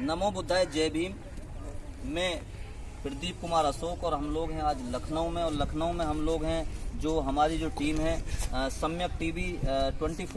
नमो बुद्धाय, जय भीम। मैं प्रदीप कुमार अशोक और हम लोग हैं आज लखनऊ में, और लखनऊ में हम लोग हैं जो हमारी जो टीम है सम्यक टीवी 24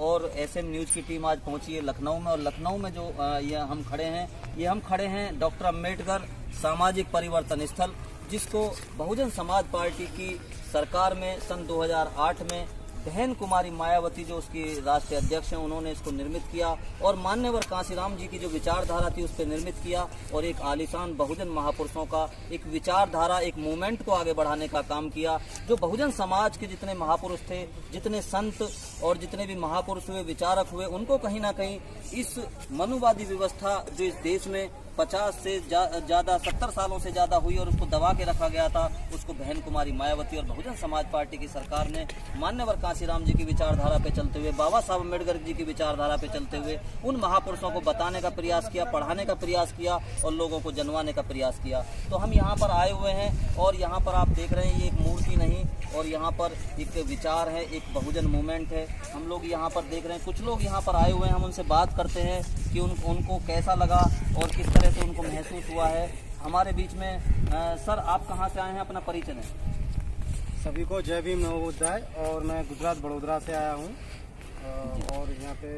और एसएम न्यूज़ की टीम आज पहुंची है लखनऊ में। और लखनऊ में जो ये हम खड़े हैं डॉक्टर अम्बेडकर सामाजिक परिवर्तन स्थल, जिसको बहुजन समाज पार्टी की सरकार में सन 2008 में बहन कुमारी मायावती जो उसकी राष्ट्रीय अध्यक्ष हैं उन्होंने इसको निर्मित किया, और मान्यवर कांशीराम जी की जो विचारधारा थी उस पर निर्मित किया, और एक आलीशान बहुजन महापुरुषों का एक विचारधारा, एक मूवमेंट को आगे बढ़ाने का काम किया। जो बहुजन समाज के जितने महापुरुष थे, जितने संत और जितने भी महापुरुष हुए, विचारक हुए, उनको कहीं ना कहीं इस मनुवादी व्यवस्था जो इस देश में 50 से ज़्यादा 70 सालों से ज़्यादा हुई और उसको दबा के रखा गया था, उसको बहन कुमारी मायावती और बहुजन समाज पार्टी की सरकार ने मान्यवर कांशीराम जी की विचारधारा पे चलते हुए, बाबा साहब अम्बेडकर जी की विचारधारा पे चलते हुए उन महापुरुषों को बताने का प्रयास किया, पढ़ाने का प्रयास किया और लोगों को जनवाने का प्रयास किया। तो हम यहाँ पर आए हुए हैं और यहाँ पर आप देख रहे हैं ये एक मूर्ति नहीं, और यहाँ पर एक विचार है, एक बहुजन मूवमेंट है। हम लोग यहाँ पर देख रहे हैं, कुछ लोग यहाँ पर आए हुए हैं, हम उनसे बात करते हैं कि उनको कैसा लगा और किस तरह से उनको महसूस हुआ है। हमारे बीच में सर, आप कहाँ से आए हैं, अपना परिचय दें। सभी को जय भीम, नमो बुद्धाय। और मैं गुजरात बड़ोदरा से आया हूँ और यहाँ पे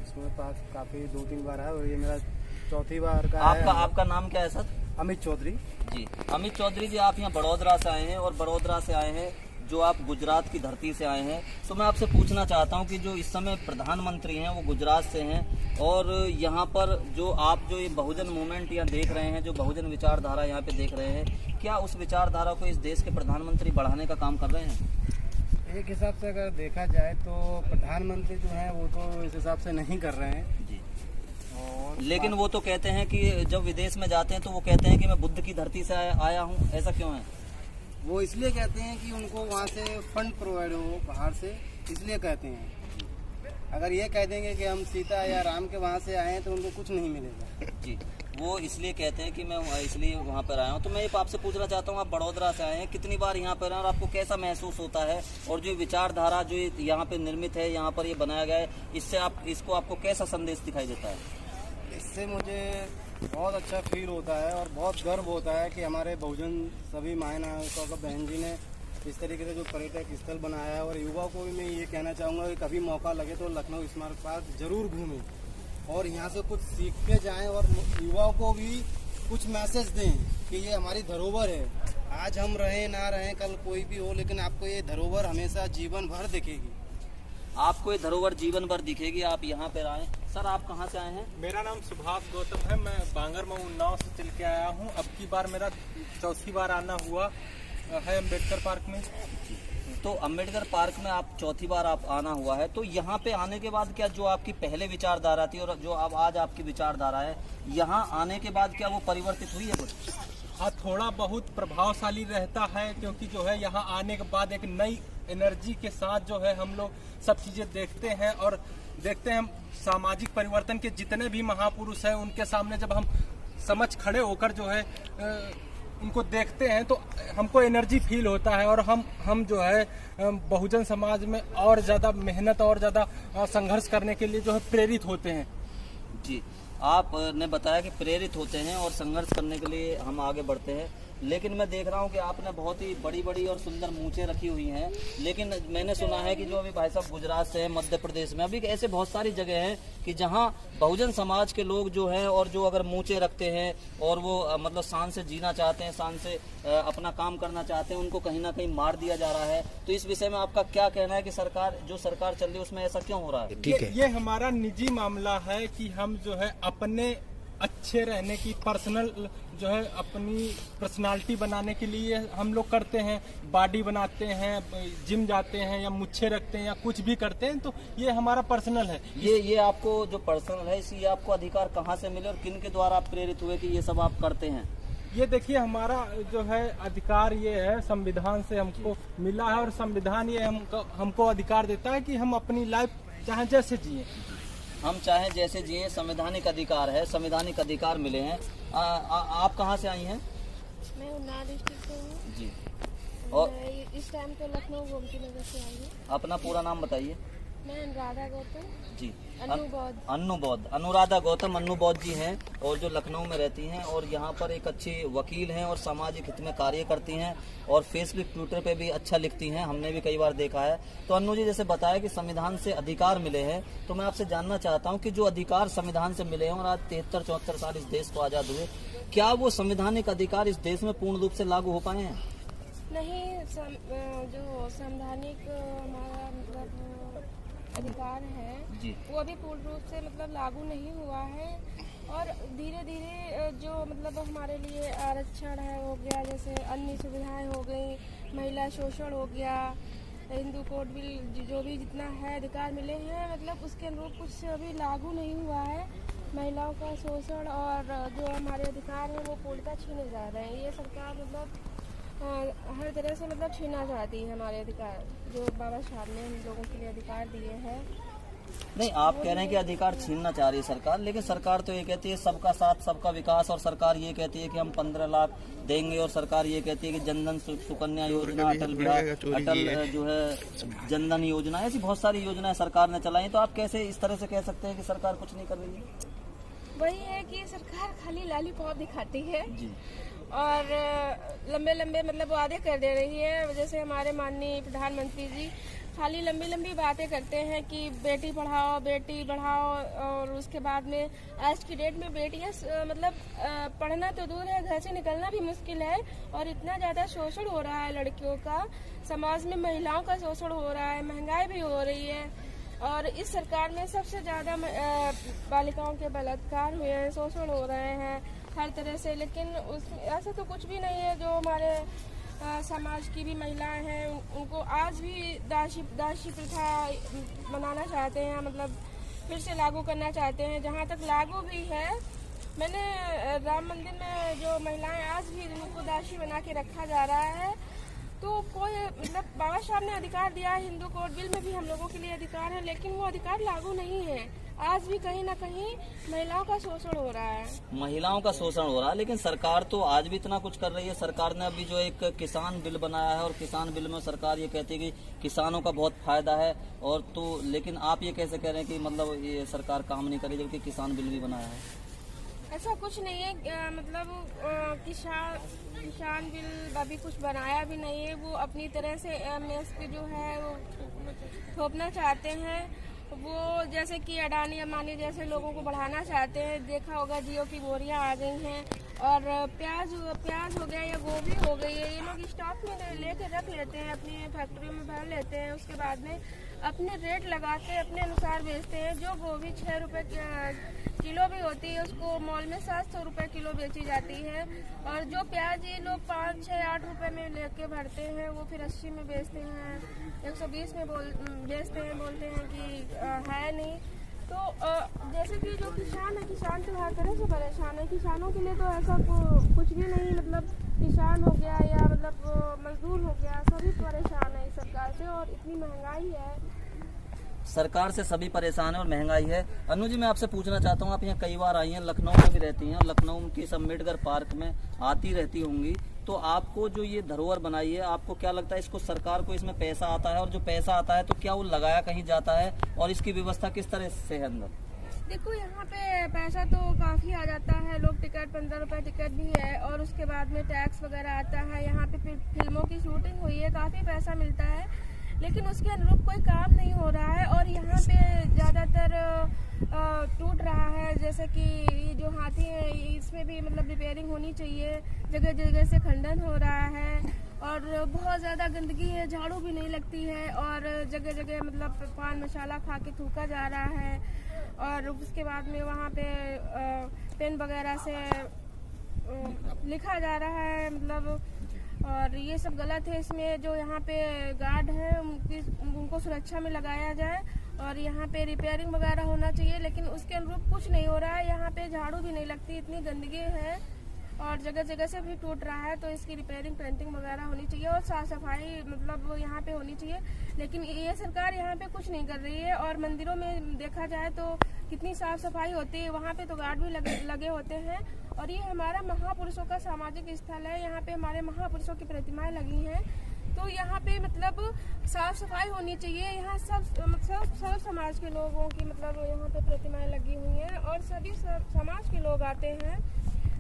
इसमें पास काफ़ी 2-3 बार है और ये मेरा चौथी बार का है। आपका नाम क्या है सर? अमित चौधरी जी। अमित चौधरी जी, आप यहाँ बड़ोदरा से आए हैं, और बड़ोदरा से आए हैं जो आप गुजरात की धरती से आए हैं। तो मैं आपसे पूछना चाहता हूँ कि जो इस समय प्रधानमंत्री हैं वो गुजरात से हैं, और यहाँ पर जो ये बहुजन मूवमेंट यहाँ देख रहे हैं, जो बहुजन विचारधारा यहाँ पे देख रहे हैं, क्या उस विचारधारा को इस देश के प्रधानमंत्री बढ़ाने का काम कर रहे हैं? एक हिसाब से अगर देखा जाए तो प्रधानमंत्री जो है वो तो इस हिसाब से नहीं कर रहे हैं जी। और लेकिन वो तो कहते हैं कि जब विदेश में जाते हैं तो वो कहते हैं कि मैं बुद्ध की धरती से आया हूँ, ऐसा क्यों है? वो इसलिए कहते हैं कि उनको वहाँ से फंड प्रोवाइड हो बाहर से, इसलिए कहते हैं। अगर ये कह देंगे कि हम सीता या राम के वहाँ से आए हैं तो उनको कुछ नहीं मिलेगा जी। वो इसलिए कहते हैं कि मैं इसलिए वहाँ पर आया हूँ। तो मैं ये आपसे पूछना चाहता हूँ, आप बड़ोदरा से आए हैं, कितनी बार यहाँ पर आए और आपको कैसा महसूस होता है, और जो विचारधारा जो यहाँ पे निर्मित है, यहाँ पर ये बनाया गया है, इससे आपको कैसा संदेश दिखाई देता है? इससे मुझे बहुत अच्छा फील होता है और बहुत गर्व होता है कि हमारे बहुजन सभी मायनायकों का बहन जी ने इस तरीके से जो पर्यटक स्थल बनाया है। और युवाओं को भी मैं ये कहना चाहूँगा कि कभी मौका लगे तो लखनऊ स्मारक पार्क जरूर घूमें और यहाँ से कुछ सीख के जाएँ, और युवाओं को भी कुछ मैसेज दें कि ये हमारी धरोहर है। आज हम रहें ना रहें, कल कोई भी हो, लेकिन आपको ये धरोहर हमेशा जीवन भर दिखेगी। आपको ये धरोहर जीवन भर दिखेगी, आप यहाँ पर आए। सर, आप कहाँ से आए हैं? मेरा नाम सुभाष गौतम है, मैं बांगरमऊ उन्नाव से चल के आया हूँ। अब की बार मेरा चौथी बार आना हुआ है अम्बेडकर पार्क में। तो अम्बेडकर पार्क में आप चौथी बार आप आना हुआ है, तो यहाँ पे आने के बाद क्या जो आपकी पहले विचारधारा थी और जो अब आज आपकी विचारधारा है, यहाँ आने के बाद क्या वो परिवर्तित हुई है कुछ? हाँ, थोड़ा बहुत प्रभावशाली रहता है, क्योंकि जो है यहाँ आने के बाद एक नई एनर्जी के साथ जो है हम लोग सब चीज़ें देखते हैं, और देखते हैं सामाजिक परिवर्तन के जितने भी महापुरुष हैं उनके सामने जब हम समझ खड़े होकर जो है उनको देखते हैं तो हमको एनर्जी फील होता है, और हम जो है बहुजन समाज में और ज़्यादा मेहनत और ज़्यादा संघर्ष करने के लिए जो है प्रेरित होते हैं। जी, आपने बताया कि प्रेरित होते हैं और संघर्ष करने के लिए हम आगे बढ़ते हैं। लेकिन मैं देख रहा हूं कि आपने बहुत ही बड़ी बड़ी और सुंदर मूंछें रखी हुई हैं, लेकिन मैंने सुना है कि जो अभी भाई साहब गुजरात से हैं, मध्य प्रदेश में अभी ऐसे बहुत सारी जगह हैं कि जहां बहुजन समाज के लोग जो हैं और जो अगर मूंछें रखते हैं और वो मतलब शान से जीना चाहते हैं, शान से अपना काम करना चाहते हैं, उनको कहीं ना कहीं मार दिया जा रहा है। तो इस विषय में आपका क्या कहना है कि सरकार चल रही है उसमें ऐसा क्यों हो रहा है? ठीक है, ये हमारा निजी मामला है कि हम जो है अपने अच्छे रहने की पर्सनल जो है अपनी पर्सनालिटी बनाने के लिए हम लोग करते हैं, बॉडी बनाते हैं, जिम जाते हैं या मुच्छे रखते हैं या कुछ भी करते हैं, तो ये हमारा पर्सनल है। ये आपको जो पर्सनल है, ये आपको अधिकार कहाँ से मिले और किन के द्वारा आप प्रेरित हुए कि ये सब आप करते हैं? ये देखिए, हमारा जो है अधिकार ये है, संविधान से हमको मिला है, और संविधान ये हमको अधिकार देता है कि हम अपनी लाइफ चाहे जैसे जिए, हम चाहें जैसे जिए। संवैधानिक अधिकार है, संवैधानिक अधिकार मिले हैं। आप कहाँ से आई हैं? मैं उन्नाव डिस्ट्रिक्ट से हूँ जी। और इस टाइम तो लखनऊ गोमती नगर से आई हूँ। अपना पूरा नाम बताइए। मैं अनुराधा गौतम जी। अनुराधा गौतम अन्नू बौद्ध जी हैं और जो लखनऊ में रहती हैं और यहाँ पर एक अच्छी वकील हैं और सामाजिक हित में कार्य करती हैं और फेसबुक ट्विटर पे भी अच्छा लिखती हैं, हमने भी कई बार देखा है। तो अन्नू जी जैसे बताया कि संविधान से अधिकार मिले हैं, तो मैं आपसे जानना चाहता हूँ कि जो अधिकार संविधान से मिले हैं और आज 73-74 साल इस देश को आज़ाद हुए, क्या वो संवैधानिक अधिकार इस देश में पूर्ण रूप से लागू हो पाए हैं? नहीं, जो संवैधानिक हमारा मतलब अधिकार है जी। वो अभी पूर्ण रूप से मतलब लागू नहीं हुआ है और धीरे धीरे जो मतलब हमारे लिए आरक्षण है हो गया, जैसे अन्य सुविधाएं हो गई, महिला शोषण हो गया, हिंदू कोड बिल जो भी जितना है अधिकार मिले हैं मतलब उसके अनुरूप कुछ अभी लागू नहीं हुआ है। महिलाओं का शोषण और जो हमारे अधिकार हैं वो पूर्णतः छीने जा रहे हैं। ये सरकार मतलब हर तरह से मतलब छीना चाहती है हमारे अधिकार, जो बाबा साहब ने हम लोगों के लिए अधिकार दिए हैं। नहीं, आप कह रहे हैं कि अधिकार छीनना चाह रही है सरकार, लेकिन सरकार तो ये कहती है सबका साथ सबका विकास, और सरकार ये कहती है कि हम 15 लाख देंगे, और सरकार ये कहती है कि जनधन सुकन्या योजना, अटल जो है जनधन योजना, ऐसी बहुत सारी योजनाएं सरकार ने चलाई। तो आप कैसे इस तरह से कह सकते हैं कि सरकार कुछ नहीं कर रही है? वही है कि सरकार खाली लॉलीपॉप दिखाती है जी। और लंबे लंबे मतलब वादे कर दे रही है। जैसे हमारे माननीय प्रधानमंत्री जी खाली लंबी लंबी बातें करते हैं कि बेटी पढ़ाओ बेटी बढ़ाओ, और उसके बाद में आज की डेट में बेटियां मतलब पढ़ना तो दूर है, घर से निकलना भी मुश्किल है और इतना ज़्यादा शोषण हो रहा है लड़कियों का, समाज में महिलाओं का शोषण हो रहा है, महंगाई भी हो रही है और इस सरकार में सबसे ज़्यादा बालिकाओं के बलात्कार हुए हैं, शोषण हो रहे हैं हर तरह से। लेकिन ऐसा तो कुछ भी नहीं है। जो हमारे समाज की भी महिलाएं हैं उनको आज भी दासी प्रथा बनाना चाहते हैं, मतलब फिर से लागू करना चाहते हैं। जहाँ तक लागू भी है, मैंने राम मंदिर में जो महिलाएं आज भी उनको दासी बना के रखा जा रहा है, तो कोई मतलब बाबा साहब ने अधिकार दिया है, हिंदू कोड बिल में भी हम लोगों के लिए अधिकार है, लेकिन वो अधिकार लागू नहीं है। आज भी कहीं ना कहीं महिलाओं का शोषण हो रहा है। महिलाओं का शोषण हो रहा है, लेकिन सरकार तो आज भी इतना कुछ कर रही है। सरकार ने अभी जो एक किसान बिल बनाया है और किसान बिल में सरकार ये कहती है कि किसानों का बहुत फायदा है, और तो लेकिन आप ये कैसे कह रहे हैं कि मतलब ये सरकार काम नहीं करी जबकि किसान बिल भी बनाया है? ऐसा कुछ नहीं है, मतलब किसान बिल अभी कुछ बनाया भी नहीं है। वो अपनी तरह से MSP जो है वो थोपना चाहते हैं। वो जैसे कि अडानी अंबानी जैसे लोगों को बढ़ाना चाहते हैं। देखा होगा जियो की बोरियां आ गई हैं और प्याज हो गया या गोभी हो गई है, ये लोग स्टॉक में लेके रख लेते हैं, अपनी फैक्ट्री में भर लेते हैं, उसके बाद में अपने रेट लगा के अपने अनुसार बेचते हैं। जो गोभी 6 रुपए किलो भी होती है उसको मॉल में 700 रुपए किलो बेची जाती है, और जो प्याज ये लोग 5, 6, 8 रुपए में लेके भरते हैं वो फिर 80 में बेचते हैं, 120 में बेचते हैं, बोलते हैं कि है नहीं। तो जैसे कि जो किसान है, किसान तो हर तरह से परेशान है। किसानों के लिए तो ऐसा कुछ भी नहीं, मतलब किसान हो गया या मतलब मजदूर हो गया, सभी परेशान है इस सरकार से, और इतनी महंगाई है। सरकार से सभी परेशान है और महंगाई है। अनु जी, मैं आपसे पूछना चाहता हूँ, आप यहाँ कई बार आई हैं, लखनऊ में भी रहती हैं और लखनऊ के अम्बेडकर पार्क में आती रहती होंगी, तो आपको जो ये धरोहर बनाई है, आपको क्या लगता है इसको सरकार को इसमें पैसा आता है, और जो पैसा आता है तो क्या वो लगाया कहीं जाता है, और इसकी व्यवस्था किस तरह से है अंदर? देखो, यहाँ पे पैसा तो काफ़ी आ जाता है। लोग टिकट 15 रुपए टिकट भी है, और उसके बाद में टैक्स वगैरह आता है। यहाँ पे फिल्मों की शूटिंग हुई है, काफ़ी पैसा मिलता है, लेकिन उसके अनुरूप कोई काम नहीं हो रहा है। और यहाँ पे ज़्यादातर टूट रहा है, जैसे कि ये जो हाथी है इसमें भी मतलब रिपेयरिंग होनी चाहिए, जगह जगह से खंडन हो रहा है और बहुत ज़्यादा गंदगी है, झाड़ू भी नहीं लगती है, और जगह जगह मतलब पान मसाला खा के थूका जा रहा है, और उसके बाद में वहाँ पे पेन वगैरह से लिखा जा रहा है, मतलब और ये सब गलत है। इसमें जो यहाँ पे गार्ड है उनको सुरक्षा में लगाया जाए, और यहाँ पे रिपेयरिंग वगैरह होना चाहिए, लेकिन उसके अनुरूप कुछ नहीं हो रहा है। यहाँ पे झाड़ू भी नहीं लगती, इतनी गंदगी है और जगह जगह से भी टूट रहा है, तो इसकी रिपेयरिंग पेंटिंग वगैरह होनी चाहिए और साफ सफाई मतलब यहाँ पे होनी चाहिए, लेकिन ये सरकार यहाँ पे कुछ नहीं कर रही है। और मंदिरों में देखा जाए तो कितनी साफ सफाई होती है, वहाँ पे तो गार्ड भी लगे होते हैं। और ये हमारा महापुरुषों का सामाजिक स्थल है, यहाँ पे हमारे महापुरुषों की प्रतिमाएं लगी हैं, तो यहाँ पे मतलब साफ सफाई होनी चाहिए। यहाँ सब समाज के लोगों की मतलब यहाँ पे प्रतिमाएं लगी हुई हैं और सभी समाज के लोग आते हैं।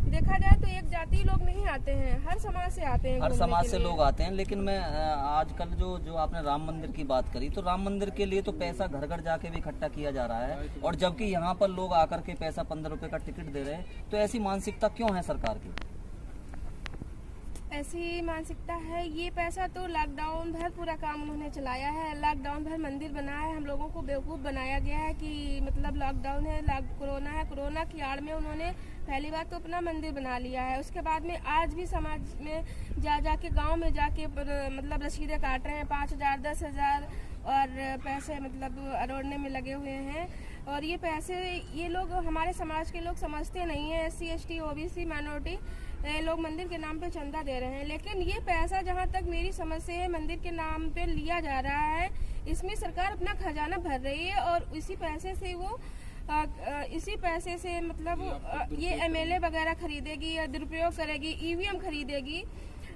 देखा जाए तो एक जाति लोग नहीं आते हैं, हर समाज से आते हैं, हर समाज से लोग आते हैं। लेकिन मैं आजकल जो आपने राम मंदिर की बात करी, तो राम मंदिर के लिए तो पैसा घर घर जाके भी इकट्ठा किया जा रहा है, और जबकि यहाँ पर लोग आकर के पैसा 15 रुपए का टिकट दे रहे हैं। तो ऐसी मानसिकता क्यों है सरकार की? ऐसी मानसिकता है, ये पैसा तो लॉकडाउन भर पूरा काम उन्होंने चलाया है। लॉकडाउन भर मंदिर बनाया है, हम लोगों को बेवकूफ़ बनाया गया है कि मतलब लॉकडाउन है, कोरोना है। कोरोना की आड़ में उन्होंने पहली बात तो अपना मंदिर बना लिया है, उसके बाद में आज भी समाज में जाके गांव में जाके मतलब रसीदें काट रहे हैं 5,000 10,000 और पैसे मतलब अरोड़ने में लगे हुए हैं। और ये पैसे ये लोग हमारे समाज के लोग समझते नहीं है। SC ST OBC माइनॉरिटी लोग मंदिर के नाम पे चंदा दे रहे हैं, लेकिन ये पैसा जहाँ तक मेरी समझ से है मंदिर के नाम पे लिया जा रहा है। इसमें सरकार अपना खजाना भर रही है और इसी पैसे से मतलब ये MLA वगैरह खरीदेगी या दुरुपयोग करेगी, EVM खरीदेगी।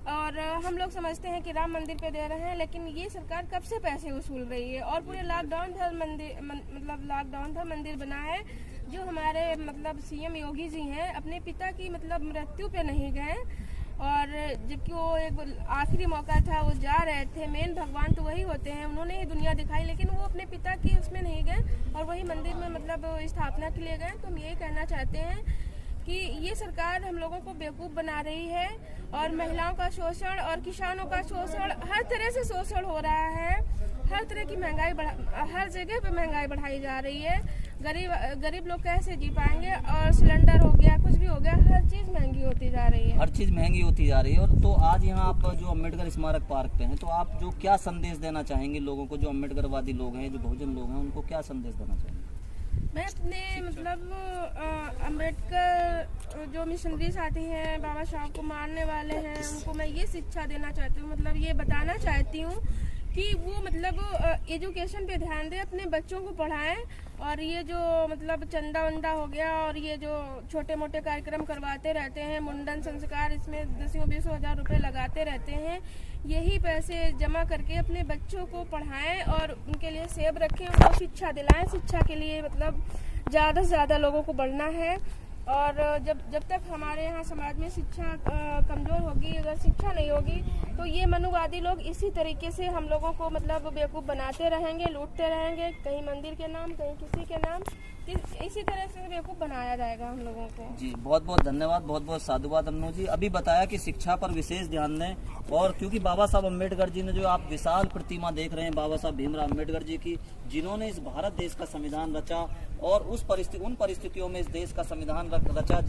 और हम लोग समझते हैं कि राम मंदिर पे दे रहे हैं, लेकिन ये सरकार कब से पैसे वसूल रही है। और पूरे लॉकडाउन भर मंदिर बना है। जो हमारे मतलब CM योगी जी हैं अपने पिता की मतलब मृत्यु पे नहीं गए, और जबकि वो एक आखिरी मौका था, वो जा रहे थे। मेन भगवान तो वही होते हैं, उन्होंने ही दुनिया दिखाई, लेकिन वो अपने पिता की उसमें नहीं गए और वही मंदिर में मतलब स्थापना के लिए गए। तो हम यही कहना चाहते हैं कि ये सरकार हम लोगों को बेवकूफ़ बना रही है और महिलाओं का शोषण और किसानों का शोषण, हर तरह से शोषण हो रहा है। हर तरह की महंगाई हर जगह पे महंगाई बढ़ाई जा रही है। गरीब लोग कैसे जी पाएंगे? और सिलेंडर हो गया, कुछ भी हो गया, हर चीज़ महंगी होती जा रही है। हर चीज़ महंगी होती जा रही है। और तो आज यहाँ आप जो अम्बेडकर स्मारक पार्क पे हैं, तो आप जो क्या संदेश देना चाहेंगे लोगों को, जो अम्बेडकरवादी लोग हैं, जो बहुजन लोग हैं, उनको क्या संदेश देना चाहेंगे? मैं अपने मतलब अम्बेडकर जो मिशनरी साथी हैं, बाबा साहब को मारने वाले हैं, उनको मैं ये शिक्षा देना चाहती हूँ, मतलब ये बताना चाहती हूँ कि वो मतलब एजुकेशन पे ध्यान दें, अपने बच्चों को पढ़ाएं। और ये जो मतलब चंदा वंदा हो गया और ये जो छोटे मोटे कार्यक्रम करवाते रहते हैं, मुंडन संस्कार, इसमें 10-20 हज़ार रुपये लगाते रहते हैं। यही पैसे जमा करके अपने बच्चों को पढ़ाएं और उनके लिए सेव रखें, उनको शिक्षा दिलाएं। शिक्षा के लिए मतलब ज़्यादा से ज़्यादा लोगों को बढ़ना है। और जब तक हमारे यहाँ समाज में शिक्षा कमज़ोर होगी, अगर शिक्षा नहीं होगी, तो ये मनुवादी लोग इसी तरीके से हम लोगों को मतलब बेवकूफ़ बनाते रहेंगे, लूटते रहेंगे, कहीं मंदिर के नाम, कहीं किसी के नाम, इसी तरह से बेवकूफ़ बनाया जाएगा हम लोगों को। जी बहुत बहुत धन्यवाद, बहुत बहुत साधुवाद अम्नू जी। अभी बताया कि शिक्षा पर विशेष ध्यान दें, और क्योंकि बाबा साहब अम्बेडकर जी ने जो आप विशाल प्रतिमा देख रहे हैं बाबा साहब भीमराव अम्बेडकर जी की, जिन्होंने इस भारत देश का संविधान रचा और उन परिस्थितियों में इस देश का संविधान रचा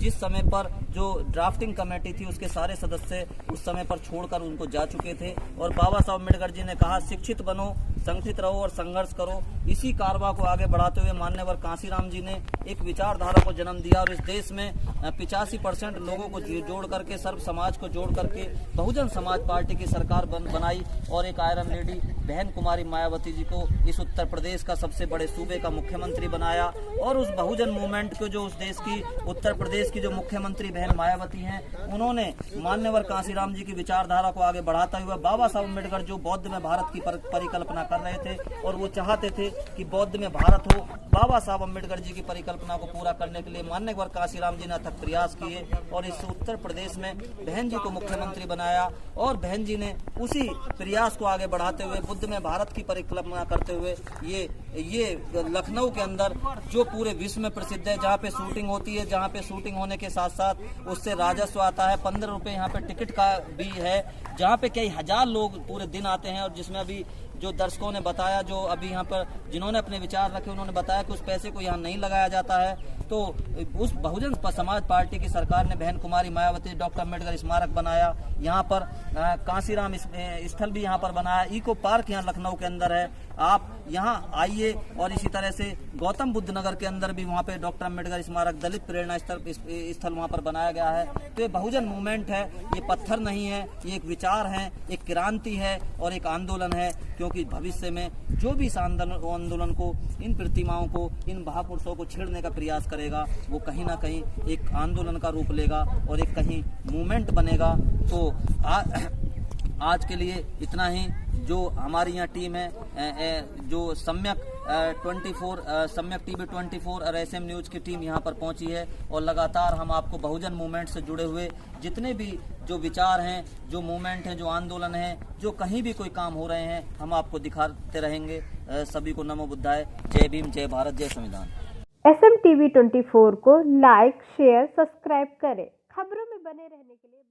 जिस समय पर जो ड्राफ्टिंग कमेटी थी उसके सारे सदस्य उस समय पर छोड़कर उनको जा चुके थे। और बाबा साहब अम्बेडकर जी ने कहा, शिक्षित बनो, संगठित रहो और संघर्ष करो। इसी कारवा को आगे बढ़ाते हुए मान्यवर कांसीराम जी ने एक विचारधारा को जन्म दिया और इस देश में 85% लोगों को जोड़ करके, सर्व समाज को जोड़ करके बहुजन समाज पार्टी की सरकार बनाई और एक आयरन लेडी बहन कुमारी मायावती जी को इस उत्तर प्रदेश का सबसे बड़े सूबे का मुख्यमंत्री बनाया। और उस बहुजन मूवमेंट को जो उस देश की उत्तर प्रदेश की जो मुख्यमंत्री बहन मायावती हैं, उन्होंने मान्यवर कांसीराम जी की विचारधारा को आगे बढ़ाता हुआ बाबा साहब अम्बेडकर जो बौद्ध में भारत की परिकल्पना कर रहे थे और वो चाहते थे कि बौद्ध में भारत हो, बाबा साहब अम्बेडकर जी की परिकल्पना को पूरा करने के लिए मान्यवर कांसीराम जी ने अथक प्रयास किए और इस उत्तर प्रदेश में बहन जी को मुख्यमंत्री बनाया। और बहन जी ने उसी प्रयास को आगे बढ़ाते हुए बुद्ध में भारत की परिकल्पना करते हुए ये लखनऊ के अंदर जो पूरे विश्व में प्रसिद्ध है, जहाँ पे शूटिंग होती है, जहाँ पे शूटिंग होने के साथ साथ उससे राजस्व आता है, 15 रुपए यहाँ पे टिकट का भी है, जहाँ पे कई हजार लोग पूरे दिन आते हैं। और जिसमें अभी जो दर्शकों ने बताया, जो अभी यहाँ पर जिन्होंने अपने विचार रखे, उन्होंने बताया कि उस पैसे को यहाँ नहीं लगाया जाता है। तो उस बहुजन समाज पार्टी की सरकार ने बहन कुमारी मायावती डॉक्टर अम्बेडकर स्मारक बनाया, यहाँ पर कांसीराम स्थल भी यहाँ पर बनाया, इको पार्क यहाँ लखनऊ के अंदर है, आप यहाँ आइए। और इसी तरह से गौतम बुद्ध नगर के अंदर भी वहाँ पे डॉक्टर अम्बेडकर स्मारक, दलित प्रेरणा स्थल वहाँ पर बनाया गया है। तो ये बहुजन मूवमेंट है, ये पत्थर नहीं है, ये एक विचार है, एक क्रांति है और एक आंदोलन है। क्योंकि भविष्य में जो भी इस आंदोलन को, इन प्रतिमाओं को, इन महापुरुषों को छेड़ने का प्रयास करेगा, वो कहीं ना कहीं एक आंदोलन का रूप लेगा और एक कहीं मूवमेंट बनेगा। तो आज के लिए इतना ही। जो हमारी यहाँ टीम है जो सम्यक 24 सम्यक टीवी 24 और SM न्यूज की टीम यहाँ पर पहुंची है और लगातार हम आपको बहुजन मूवमेंट से जुड़े हुए जितने भी जो विचार हैं, जो मूवमेंट हैं, जो आंदोलन हैं, जो कहीं भी कोई काम हो रहे हैं, हम आपको दिखाते रहेंगे। सभी को नमो बुद्धाय। जय भीम, जय भारत, जय संविधान। SM TV 24 को लाइक, शेयर, सब्सक्राइब करें। खबरों में बने रहने के लिए